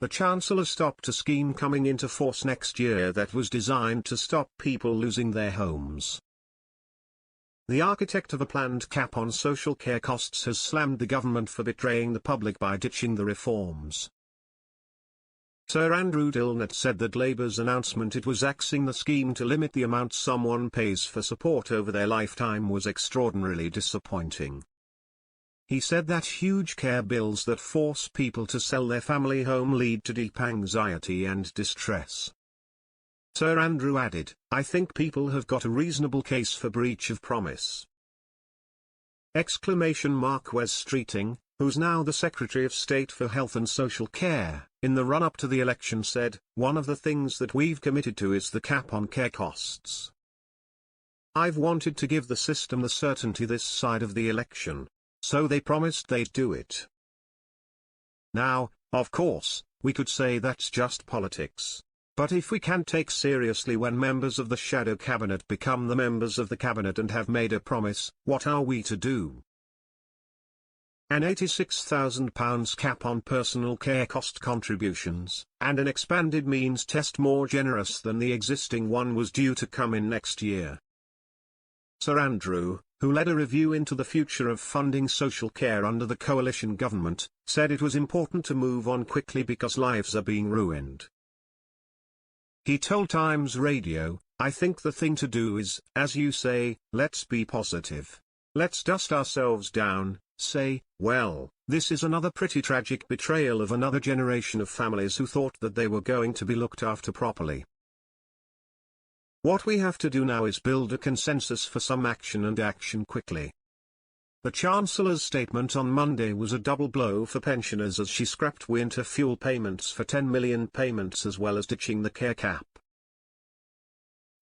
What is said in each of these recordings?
The Chancellor stopped a scheme coming into force next year that was designed to stop people losing their homes. The architect of a planned cap on social care costs has slammed the government for betraying the public by ditching the reforms. Sir Andrew Dillnett said that Labour's announcement it was axing the scheme to limit the amount someone pays for support over their lifetime was extraordinarily disappointing. He said that huge care bills that force people to sell their family home lead to deep anxiety and distress. Sir Andrew added, "I think people have got a reasonable case for breach of promise." Wes Streeting, who's now the Secretary of State for Health and Social Care, in the run-up to the election said, "One of the things that we've committed to is the cap on care costs. I've wanted to give the system the certainty this side of the election, so they promised they'd do it." Now, of course, we could say that's just politics. But if we can't take seriously when members of the shadow cabinet become the members of the cabinet and have made a promise, what are we to do? An £86,000 cap on personal care cost contributions, and an expanded means test more generous than the existing one was due to come in next year. Sir Andrew, who led a review into the future of funding social care under the coalition government, said it was important to move on quickly because lives are being ruined. He told Times Radio, "I think the thing to do is, as you say, let's be positive. Let's dust ourselves down, say, well, this is another pretty tragic betrayal of another generation of families who thought that they were going to be looked after properly. What we have to do now is build a consensus for some action and action quickly." The Chancellor's statement on Monday was a double blow for pensioners as she scrapped winter fuel payments for 10 million payments as well as ditching the care cap.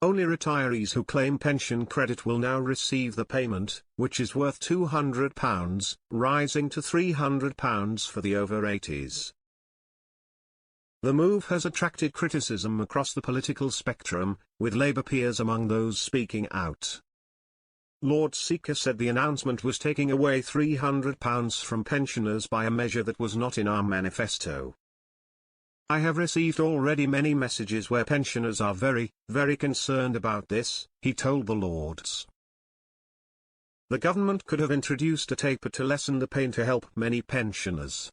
Only retirees who claim pension credit will now receive the payment, which is worth £200, rising to £300 for the over 80s. The move has attracted criticism across the political spectrum, with Labour peers among those speaking out. Lord Seeker said the announcement was taking away £300 from pensioners by a measure that was not in our manifesto. "I have received already many messages where pensioners are very, very concerned about this," he told the Lords. The government could have introduced a taper to lessen the pain to help many pensioners.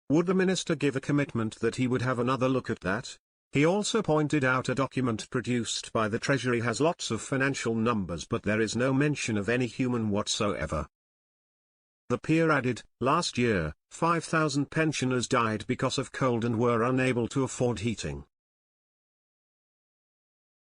Would the minister give a commitment that he would have another look at that? He also pointed out a document produced by the Treasury has lots of financial numbers but there is no mention of any human whatsoever. The peer added, "Last year, 5,000 pensioners died because of cold and were unable to afford heating.